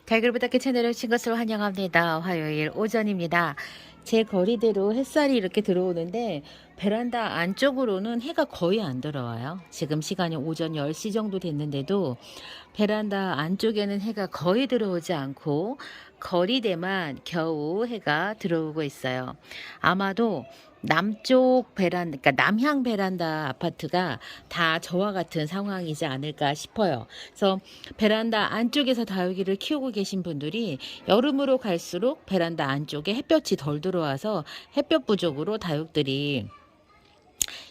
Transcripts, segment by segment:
달글 부탁해 채널에 오신 것을 환영합니다. 화요일 오전입니다. 제 거리대로 햇살이 이렇게 들어오는데 베란다 안쪽으로는 해가 거의 안 들어와요. 지금 시간이 오전 10시 정도 됐는데도 베란다 안쪽에는 해가 거의 들어오지 않고 거리대만 겨우 해가 들어오고 있어요. 아마도 남쪽 베란다, 그러니까 남향 베란다 아파트가 다 저와 같은 상황이지 않을까 싶어요. 그래서 베란다 안쪽에서 다육이를 키우고 계신 분들이 여름으로 갈수록 베란다 안쪽에 햇볕이 덜 들어와서 햇볕 부족으로 다육들이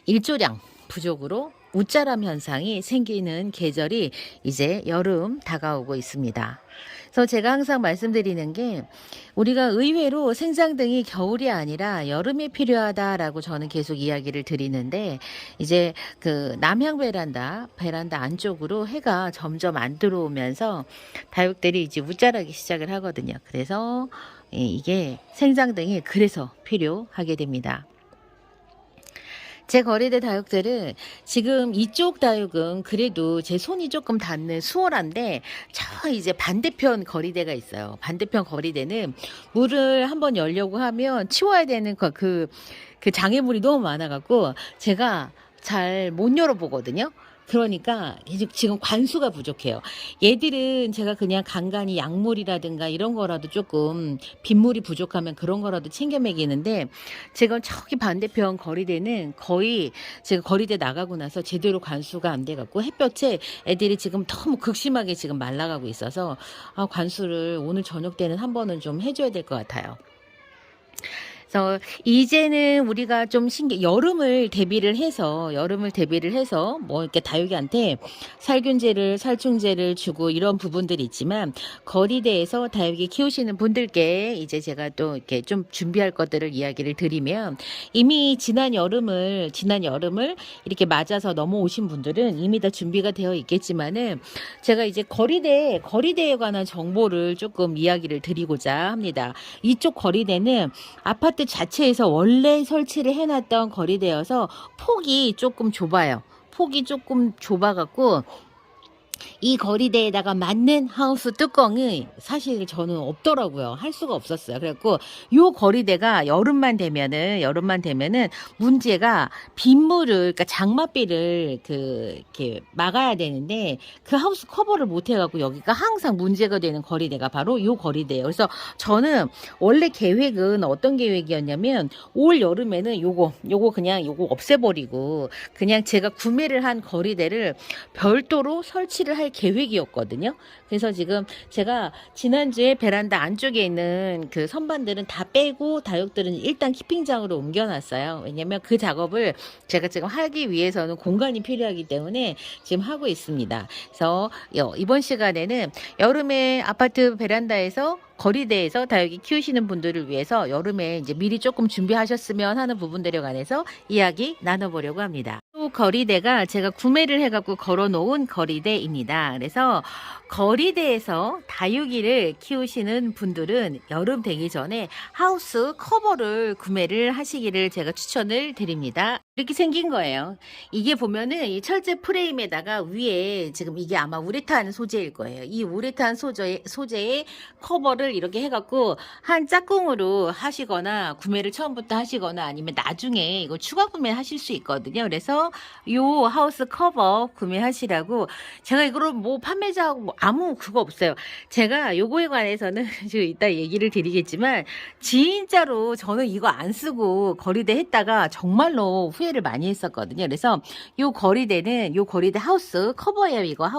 일조량 부족으로 웃자람 현상이 생기는 계절이 이제 여름 다가오고 있습니다. 그래서 제가 항상 말씀드리는 게 우리가 의외로 생장등이 겨울이 아니라 여름에 필요하다라고 저는 계속 이야기를 드리는데 이제 그 남향 베란다 안쪽으로 해가 점점 안 들어오면서 다육들이 이제 웃자라기 시작을 하거든요. 그래서 이게 생장등이 그래서 필요하게 됩니다. 제 거리대 다육들은 지금 이쪽 다육은 그래도 제 손이 조금 닿는 수월한데 저 이제 반대편 거리대가 있어요. 반대편 거리대는 물을 한번 열려고 하면 치워야 되는 그 장애물이 너무 많아갖고 제가 잘 못 열어보거든요. 그러니까 지금 관수가 부족해요. 얘들은 제가 그냥 간간히 약물이라든가 이런 거라도 조금 빗물이 부족하면 그런 거라도 챙겨 먹이는데 제가 저기 반대편 거리대는 거의 제가 거리대 나가고 나서 제대로 관수가 안 돼갖고 햇볕에 애들이 지금 너무 극심하게 지금 말라가고 있어서 관수를 오늘 저녁 때는 한 번은 좀 해줘야 될 것 같아요. 그래서 이제는 우리가 좀 여름을 대비를 해서 뭐 이렇게 다육이한테 살충제를 주고 이런 부분들이 있지만 거리대에서 다육이 키우시는 분들께 이제 제가 또 이렇게 좀 준비할 것들을 이야기를 드리면 이미 지난 여름을 이렇게 맞아서 넘어오신 분들은 이미 다 준비가 되어 있겠지만은 제가 이제 거리대에 관한 정보를 조금 이야기를 드리고자 합니다. 이쪽 거리대는 아파트 자체에서 원래 설치를 해놨던 거리대여서 폭이 조금 좁아요. 폭이 조금 좁아갖고 이 거리대에다가 맞는 하우스 뚜껑이 사실 저는 없더라고요. 할 수가 없었어요. 그래갖고 요 거리대가 여름만 되면은 문제가 빗물을 그러니까 장맛비를 이렇게 막아야 되는데 그 하우스 커버를 못 해갖고 여기가 항상 문제가 되는 거리대가 바로 요 거리대예요. 그래서 저는 원래 계획은 어떤 계획이었냐면 올 여름에는 요거 그냥 요거 없애버리고 그냥 제가 구매를 한 거리대를 별도로 설치를 할 계획이었거든요. 그래서 지금 제가 지난주에 베란다 안쪽에 있는 그 선반들은 다 빼고 다육들은 일단 키핑장으로 옮겨놨어요. 왜냐면 그 작업을 제가 지금 하기 위해서는 공간이 필요하기 때문에 지금 하고 있습니다. 그래서 이번 시간에는 여름에 아파트 베란다에서 거리대에서 다육이 키우시는 분들을 위해서 여름에 이제 미리 조금 준비하셨으면 하는 부분들에 관해서 이야기 나눠보려고 합니다. 또 거리대가 제가 구매를 해갖고 걸어놓은 거리대입니다. 그래서 거리대에서 다육이를 키우시는 분들은 여름 되기 전에 하우스 커버를 구매를 하시기를 제가 추천을 드립니다. 이렇게 생긴 거예요. 이게 보면은 이 철제 프레임에다가 위에 지금 이게 아마 우레탄 소재일 거예요. 이 우레탄 소재의 커버를 이렇게 해갖고 한 짝꿍으로 하시거나 구매를 처음부터 하시거나 아니면 나중에 이거 추가 구매하실 수 있거든요. 그래서 요 하우스 커버 구매하시라고 제가 이거를 뭐 판매자하고 뭐 아무 그거 없어요. 제가 요거에 관해서는 지금 이따 얘기를 드리겠지만 진짜로 저는 이거 안 쓰고 거리대 했다가 정말로 후회를 많이 했었거든요. 그래서 요 거리대 하우스 커버예요. 이거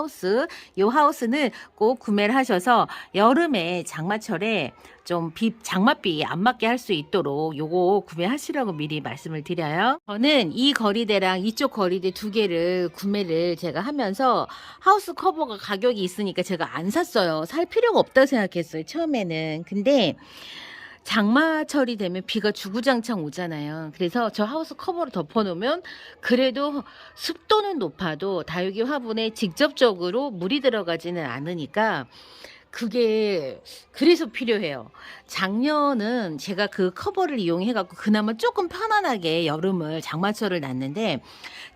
요 하우스는 꼭 구매를 하셔서 여름에 장마철에 좀 장맛비 안 맞게 할 수 있도록 요거 구매하시라고 미리 말씀을 드려요. 저는 이 거리대랑 이쪽 거리대 두 개를 구매를 제가 하면서 하우스 커버가 가격이 있으니까 제가 안 샀어요. 살 필요가 없다고 생각했어요. 처음에는. 근데 장마철이 되면 비가 주구장창 오잖아요. 그래서 저 하우스 커버를 덮어놓으면 그래도 습도는 높아도 다육이 화분에 직접적으로 물이 들어가지는 않으니까 그게 그래서 필요해요. 작년은 제가 그 커버를 이용해 갖고 그나마 조금 편안하게 여름을 장마철을 났는데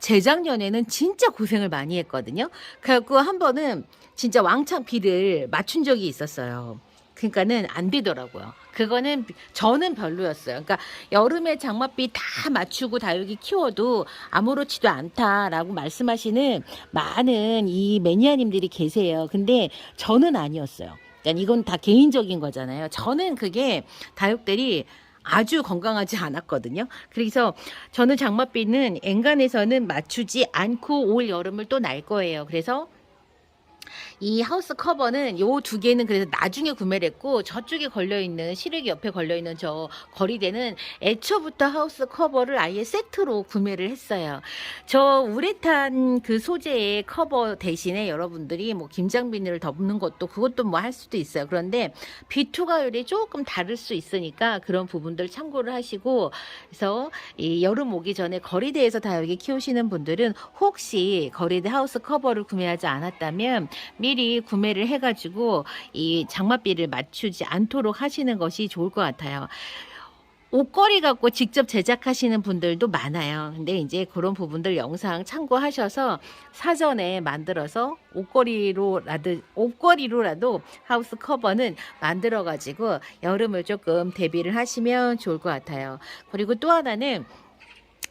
재작년에는 진짜 고생을 많이 했거든요. 그래 갖고 한 번은 진짜 왕창 비를 맞춘 적이 있었어요. 그러니까는 안 되더라고요. 그거는 저는 별로였어요. 그러니까 여름에 장맛비 다 맞추고 다육이 키워도 아무렇지도 않다라고 말씀하시는 많은 이 매니아님들이 계세요. 근데 저는 아니었어요. 그러니까 이건 다 개인적인 거잖아요. 저는 그게 다육들이 아주 건강하지 않았거든요. 그래서 저는 장맛비는 엔간해서는 맞추지 않고 올 여름을 또 날 거예요. 그래서 이 하우스 커버는 요 두 개는 그래서 나중에 구매를 했고, 저쪽에 걸려있는 시래기 옆에 걸려있는 저 거리대는 애초부터 하우스 커버를 아예 세트로 구매를 했어요. 저 우레탄 그 소재의 커버 대신에 여러분들이 뭐 김장 비닐을 덮는 것도 그것도 뭐 할 수도 있어요. 그런데 비투가율이 조금 다를 수 있으니까 그런 부분들 참고를 하시고, 그래서 이 여름 오기 전에 거리대에서 다육이 키우시는 분들은 혹시 거리대 하우스 커버를 구매하지 않았다면 미리 구매를 해가지고 이 장맛비를 맞추지 않도록 하시는 것이 좋을 것 같아요. 옷걸이 갖고 직접 제작하시는 분들도 많아요. 근데 이제 그런 부분들 영상 참고하셔서 사전에 만들어서 옷걸이로라도 하우스 커버는 만들어 가지고 여름을 조금 대비를 하시면 좋을 것 같아요. 그리고 또 하나는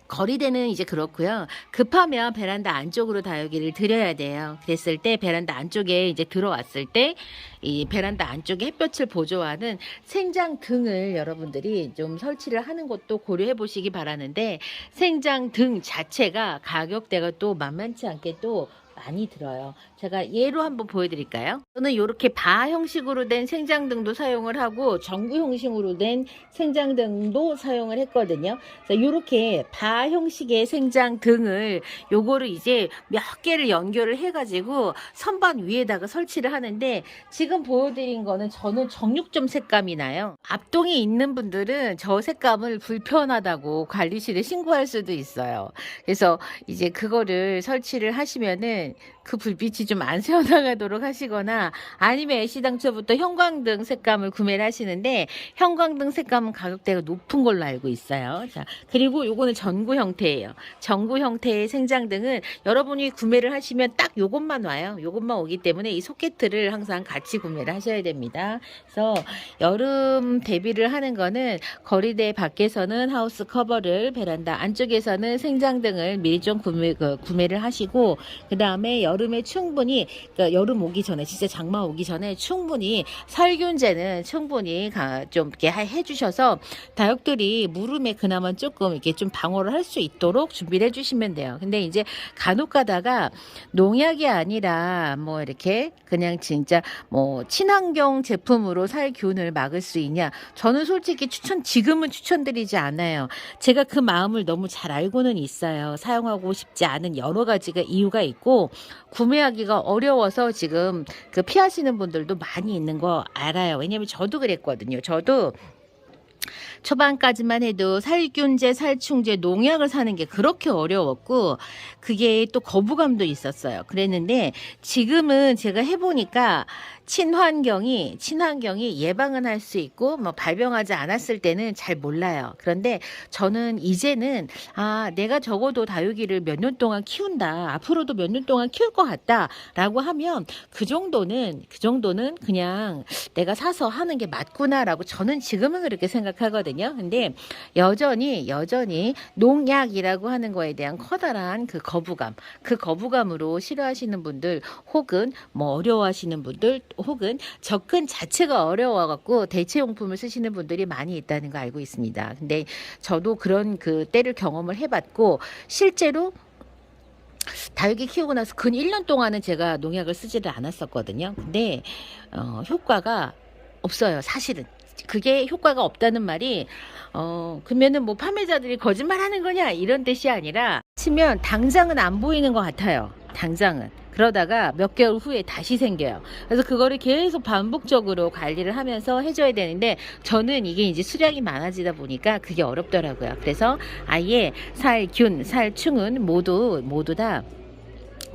거리대는 이제 그렇고요. 급하면 베란다 안쪽으로 다육이를 들여야 돼요. 그랬을 때 베란다 안쪽에 이제 들어왔을 때 이 베란다 안쪽에 햇볕을 보조하는 생장 등을 여러분들이 좀 설치를 하는 것도 고려해 보시기 바라는데, 생장 등 자체가 가격대가 또 만만치 않게 또 많이 들어요. 제가 예로 한번 보여드릴까요? 저는 이렇게 바 형식으로 된 생장등도 사용을 하고 전구 형식으로 된 생장등도 사용을 했거든요. 그래서 이렇게 바 형식의 생장등을 요거를 이제 몇 개를 연결을 해가지고 선반 위에다가 설치를 하는데, 지금 보여드린 거는 저는 정육점 색감이 나요. 앞동에 있는 분들은 저 색감을 불편하다고 관리실에 신고할 수도 있어요. 그래서 이제 그거를 설치를 하시면은 그 불빛이 좀 안 새어나가도록 하시거나, 아니면 애시당초부터 형광등 색감을 구매를 하시는데 형광등 색감은 가격대가 높은 걸로 알고 있어요. 자, 그리고 요거는 전구 형태예요. 전구 형태의 생장등은 여러분이 구매를 하시면 딱 요것만 와요. 요것만 오기 때문에 이 소켓을 항상 같이 구매를 하셔야 됩니다. 그래서 여름 대비를 하는 거는 거리대 밖에서는 하우스 커버를, 베란다 안쪽에서는 생장등을 미리 좀 구매를 하시고, 그 다음에 여름에 충분히, 그러니까 여름 오기 전에, 진짜 장마 오기 전에 충분히 살균제는 충분히 좀 이렇게 해주셔서 다육들이 무름에 그나마 조금 이렇게 좀 방어를 할 수 있도록 준비를 해주시면 돼요. 근데 이제 간혹 가다가 농약이 아니라 뭐 이렇게 그냥 진짜 뭐 친환경 제품으로 살균을 막을 수 있냐? 저는 솔직히 지금은 추천드리지 않아요. 제가 그 마음을 너무 잘 알고는 있어요. 사용하고 싶지 않은 여러 가지가 이유가 있고, 구매하기가 어려워서 지금 그 피하시는 분들도 많이 있는 거 알아요. 왜냐면 저도 그랬거든요. 저도 초반까지만 해도 살균제, 살충제, 농약을 사는 게 그렇게 어려웠고, 그게 또 거부감도 있었어요. 그랬는데 지금은 제가 해보니까 친환경이 예방은 할 수 있고, 뭐 발병하지 않았을 때는 잘 몰라요. 그런데 저는 이제는 내가 적어도 다육이를 몇 년 동안 키운다, 앞으로도 몇 년 동안 키울 것 같다라고 하면 그 정도는 그냥 내가 사서 하는 게 맞구나라고 저는 지금은 그렇게 생각하거든요. 근데 여전히 농약이라고 하는 거에 대한 커다란 그 거부감으로 싫어하시는 분들, 혹은 뭐 어려워하시는 분들, 혹은 접근 자체가 어려워갖고 대체용품을 쓰시는 분들이 많이 있다는 거 알고 있습니다. 근데 저도 그런 그 때를 경험을 해봤고, 실제로 다육이 키우고 나서 근 1년 동안은 제가 농약을 쓰지를 않았었거든요. 근데 효과가 없어요, 사실은. 그게 효과가 없다는 말이 그러면은 뭐 판매자들이 거짓말하는 거냐 이런 뜻이 아니라, 치면 당장은 안 보이는 것 같아요. 당장은. 그러다가 몇 개월 후에 다시 생겨요. 그래서 그거를 계속 반복적으로 관리를 하면서 해줘야 되는데, 저는 이게 이제 수량이 많아지다 보니까 그게 어렵더라고요. 그래서 아예 살균, 살충은 모두 다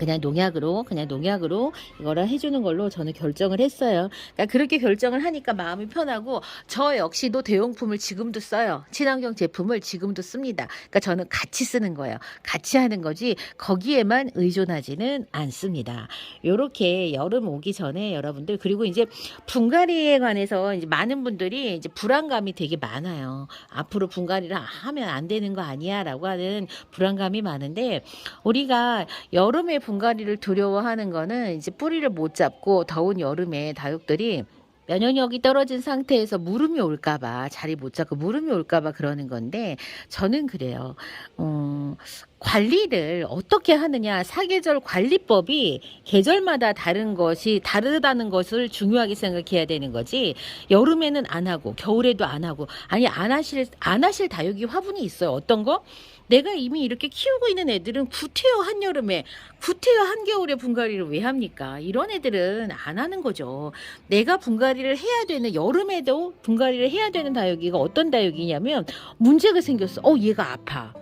그냥 농약으로 이거를 해주는 걸로 저는 결정을 했어요. 그러니까 그렇게 결정을 하니까 마음이 편하고 저 역시도 대용품을 지금도 써요. 친환경 제품을 지금도 씁니다. 그러니까 저는 같이 쓰는 거예요. 같이 하는 거지 거기에만 의존하지는 않습니다. 요렇게 여름 오기 전에 여러분들 그리고 이제 분갈이에 관해서 이제 많은 분들이 이제 불안감이 되게 많아요. 앞으로 분갈이를 하면 안 되는 거 아니야라고 하는 불안감이 많은데 우리가 여름에 분갈이를 두려워하는 거는 이제 뿌리를 못 잡고 더운 여름에 다육들이 면역력이 떨어진 상태에서 무름이 올까봐 자리 못 잡고 무름이 올까봐 그러는 건데 저는 그래요. 관리를 어떻게 하느냐 사계절 관리법이 계절마다 다르다는 것을 중요하게 생각해야 되는 거지 여름에는 안 하고 겨울에도 안 하고 아니 안 하실 다육이 화분이 있어요. 어떤 거? 내가 이미 이렇게 키우고 있는 애들은 구태여 한여름에 구태여 한겨울에 분갈이를 왜 합니까? 이런 애들은 안 하는 거죠. 내가 분갈이를 해야 되는 여름에도 분갈이를 해야 되는 다육이가 어떤 다육이냐면 문제가 생겼어. 얘가 아파.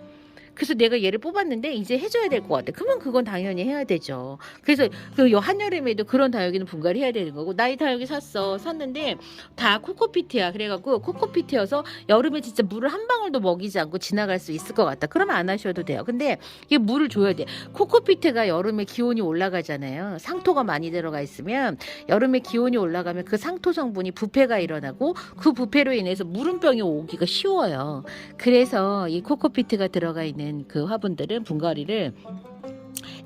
그래서 내가 얘를 뽑았는데 이제 해줘야 될 것 같아. 그러면 그건 당연히 해야 되죠. 그래서 그 한여름에도 그런 다육이는 분갈이 해야 되는 거고 나 이 다육이 샀는데 다 코코피트야. 그래갖고 코코피트여서 여름에 진짜 물을 한 방울도 먹이지 않고 지나갈 수 있을 것 같다. 그러면 안 하셔도 돼요. 근데 이게 물을 줘야 돼. 코코피트가 여름에 기온이 올라가잖아요. 상토가 많이 들어가 있으면 여름에 기온이 올라가면 그 상토 성분이 부패가 일어나고 그 부패로 인해서 물음병이 오기가 쉬워요. 그래서 이 코코피트가 들어가 있는 그 화분들은 분갈이를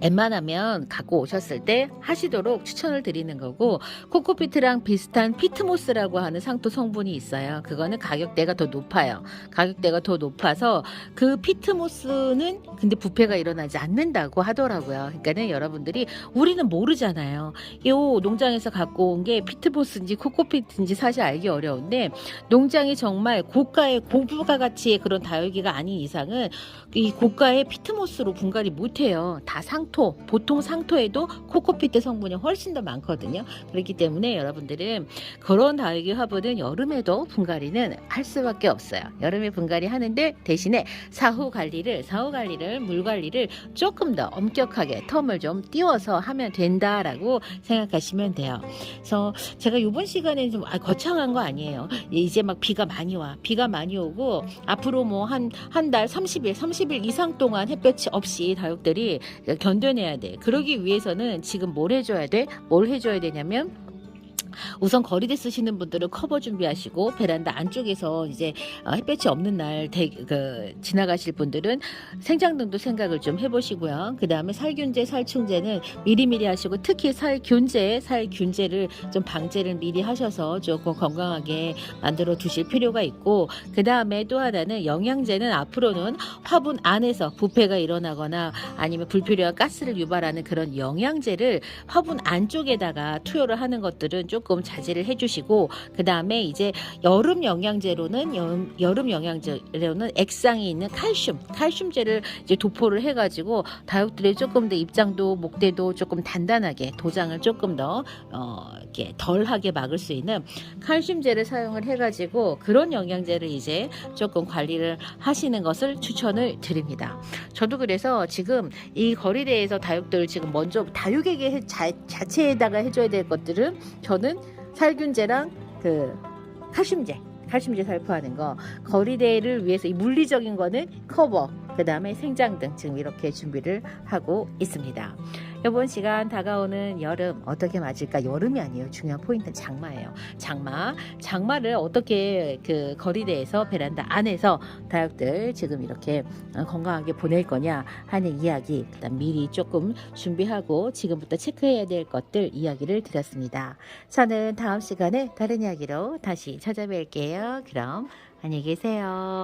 웬만하면 갖고 오셨을 때 하시도록 추천을 드리는 거고 코코피트랑 비슷한 피트모스라고 하는 상토 성분이 있어요. 그거는 가격대가 더 높아요. 가격대가 더 높아서 그 피트모스는 근데 부패가 일어나지 않는다고 하더라고요. 그러니까는 여러분들이 우리는 모르잖아요. 요 농장에서 갖고 온 게 피트모스인지 코코피트인지 사실 알기 어려운데 농장이 정말 고가의 고부가 가치의 그런 다육이가 아닌 이상은 이 고가의 피트모스로 분갈이 못해요. 다 상토, 보통 상토에도 코코피트 성분이 훨씬 더 많거든요. 그렇기 때문에 여러분들은 그런 다육이 화분은 여름에도 분갈이는 할 수밖에 없어요. 여름에 분갈이 하는데 대신에 사후 관리를 물 관리를 조금 더 엄격하게 텀을 좀 띄워서 하면 된다라고 생각하시면 돼요. 그래서 제가 이번 시간에 좀 거창한 거 아니에요. 이제 막 비가 많이 오고 앞으로 뭐 한 달 30일 이상 동안 햇볕이 없이 다육들이 견뎌내야 돼. 그러기 위해서는 지금 뭘 해줘야 되냐면 우선 거리대 쓰시는 분들은 커버 준비하시고 베란다 안쪽에서 이제 햇볕이 없는 날 지나가실 분들은 생장등도 생각을 좀 해보시고요. 그 다음에 살균제, 살충제는 미리미리 하시고 특히 살균제를 좀 방제를 미리 하셔서 조금 건강하게 만들어 두실 필요가 있고 그 다음에 또 하나는 영양제는 앞으로는 화분 안에서 부패가 일어나거나 아니면 불필요한 가스를 유발하는 그런 영양제를 화분 안쪽에다가 투여를 하는 것들은 조금 자제를 해주시고 그 다음에 이제 여름 영양제로는 액상이 있는 칼슘제를 이제 도포를 해가지고 다육들의 조금 더 입장도 목대도 조금 단단하게 도장을 조금 더 이렇게 덜하게 막을 수 있는 칼슘제를 사용을 해가지고 그런 영양제를 이제 조금 관리를 하시는 것을 추천을 드립니다. 저도 그래서 지금 이 거리대에서 다육들 지금 먼저 다육에게 자체에다가 해줘야 될 것들은 저는 살균제랑 그 칼슘제 살포하는 거 거리대를 위해서 이 물리적인 거는 커버 그 다음에 생장등 지금 이렇게 준비를 하고 있습니다. 이번 시간 다가오는 여름 어떻게 맞을까? 여름이 아니에요. 중요한 포인트는 장마예요. 장마를 어떻게 그 거리대에서 베란다 안에서 다육들 지금 이렇게 건강하게 보낼 거냐 하는 이야기 그다음 미리 조금 준비하고 지금부터 체크해야 될 것들 이야기를 드렸습니다. 저는 다음 시간에 다른 이야기로 다시 찾아뵐게요. 그럼 안녕히 계세요.